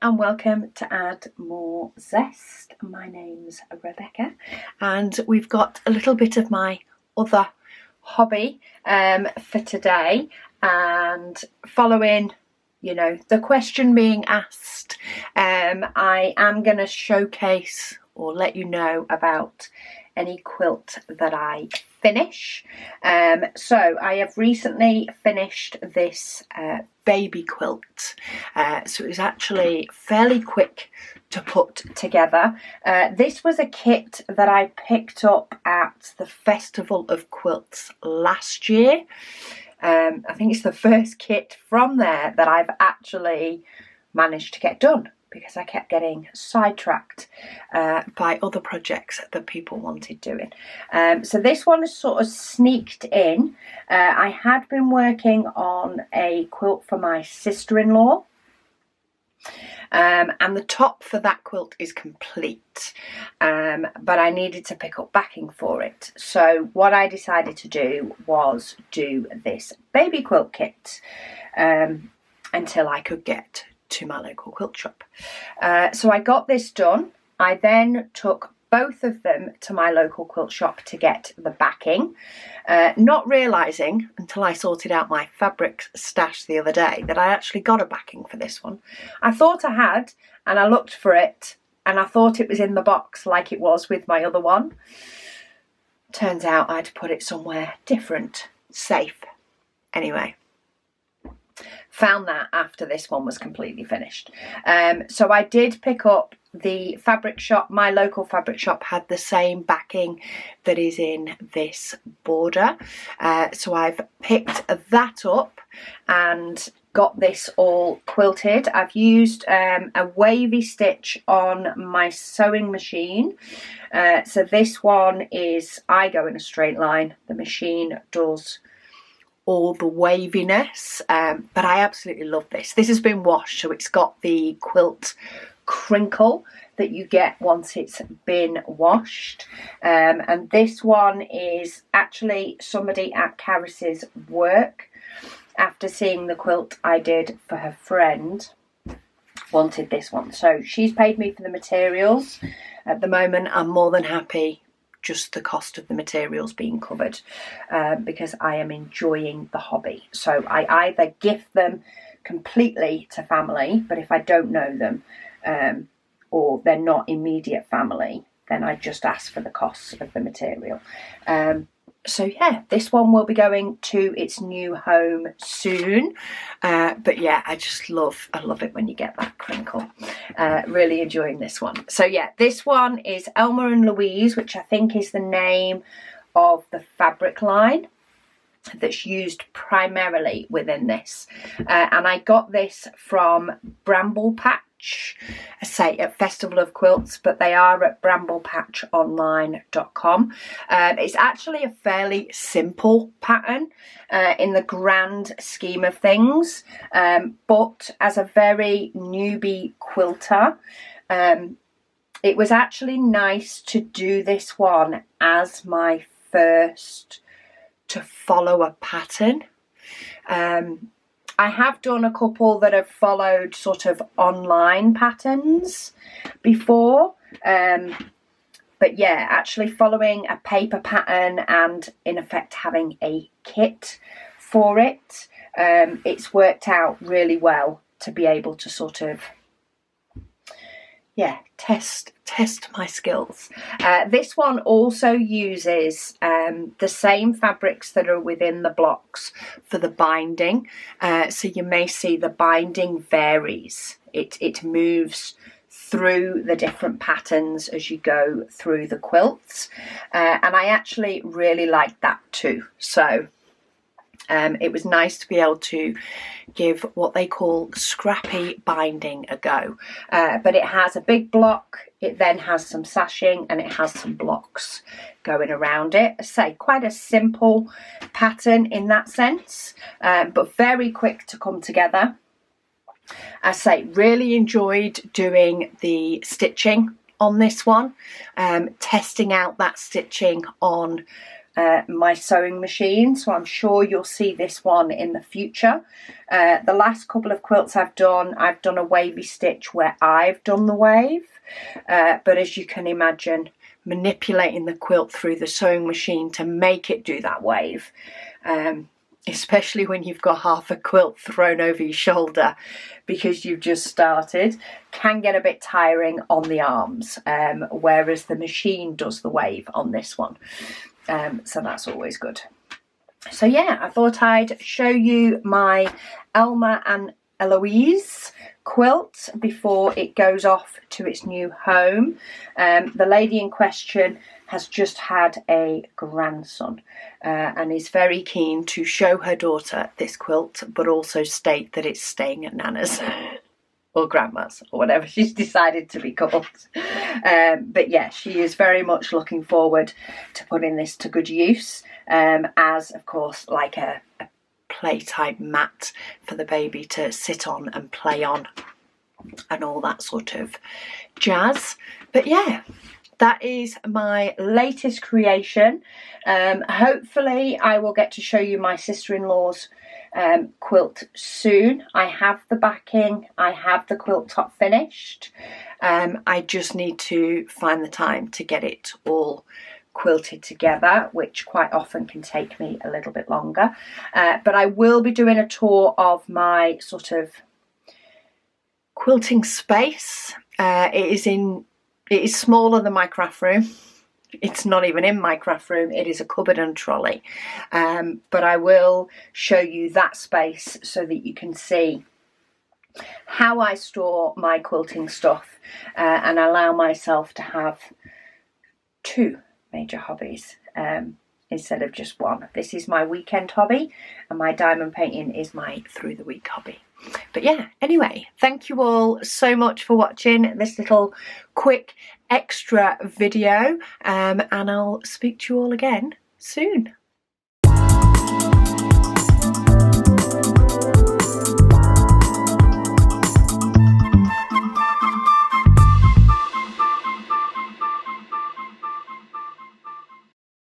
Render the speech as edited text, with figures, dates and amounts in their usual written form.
and welcome to Add More Zest. My name's Rebecca and we've got a little bit of my other hobby for today, and following the question being asked, I am going to showcase or let you know about any quilt that I finish. So I have recently finished this baby quilt, so it was actually fairly quick to put together. This was a kit that I picked up at the Festival of Quilts last year. I think it's the first kit from there that I've actually managed to get done, because I kept getting sidetracked by other projects that people wanted doing. So this one has sort of sneaked in. I had been working on a quilt for my sister-in-law, and the top for that quilt is complete, but I needed to pick up backing for it. So what I decided to do was do this baby quilt kit until I could get to my local quilt shop. So I got this done. I then took both of them to my local quilt shop to get the backing, not realising until I sorted out my fabric stash the other day that I actually got a backing for this one. I thought I had, and I looked for it and I thought it was in the box like it was with my other one. Turns out I'd put it somewhere different, safe. Anyway, found that after this one was completely finished. So I did pick up the fabric shop. My local fabric shop had the same backing that is in this border. So I've picked that up and got this all quilted. I've used a wavy stitch on my sewing machine. So this one is, I go in a straight line. The machine does all the waviness, but I absolutely love this. This has been washed, so it's got the quilt crinkle that you get once it's been washed, and this one is actually somebody at Carys's work, after seeing the quilt I did for her friend, wanted this one. So she's paid me for the materials. At the moment I'm more than happy just the cost of the materials being covered, because I am enjoying the hobby. So I either gift them completely to family, but if I don't know them or they're not immediate family, then I just ask for the costs of the material. So yeah, this one will be going to its new home soon, but yeah, I love it when you get that crinkle. Really enjoying this one. So yeah, this one is Elmer and Eloise, which I think is the name of the fabric line that's used primarily within this, and I got this from Bramble Patch, I say at Festival of Quilts, but they are at bramble-patch-online.com. It's actually a fairly simple pattern in the grand scheme of things, but as a very newbie quilter, it was actually nice to do this one as my first to follow a pattern. I have done a couple that have followed sort of online patterns before, but yeah, actually following a paper pattern and in effect having a kit for it, it's worked out really well to be able to sort of, yeah, test my skills. This one also uses the same fabrics that are within the blocks for the binding, so you may see the binding varies. It moves through the different patterns as you go through the quilts, and I actually really like that too. So it was nice to be able to give what they call scrappy binding a go, but it has a big block, it then has some sashing, and it has some blocks going around it. I say quite a simple pattern in that sense, but very quick to come together. I say really enjoyed doing the stitching on this one, testing out that stitching on my sewing machine, so I'm sure you'll see this one in the future. The last couple of quilts I've done a wavy stitch where I've done the wave, but as you can imagine, manipulating the quilt through the sewing machine to make it do that wave, especially when you've got half a quilt thrown over your shoulder because you've just started, can get a bit tiring on the arms, whereas the machine does the wave on this one. So that's always good. So yeah, I thought I'd show you my Elmer and Eloise quilt before it goes off to its new home. The lady in question has just had a grandson and is very keen to show her daughter this quilt, but also state that it's staying at Nana's or Grandma's or whatever she's decided to be called. But yeah, she is very much looking forward to putting this to good use, as of course like a play type mat for the baby to sit on and play on and all that sort of jazz. But yeah, that is my latest creation. Hopefully I will get to show you my sister-in-law's quilt soon. I have the backing, I have the quilt top finished. I just need to find the time to get it all quilted together, which quite often can take me a little bit longer. But I will be doing a tour of my sort of quilting space. It is smaller than my craft room. It's not even in my craft room, it is a cupboard and trolley. But I will show you that space so that you can see how I store my quilting stuff and allow myself to have two major hobbies instead of just one. This is my weekend hobby and my diamond painting is my through the week hobby. But yeah, anyway, thank you all so much for watching this little quick extra video, and I'll speak to you all again soon.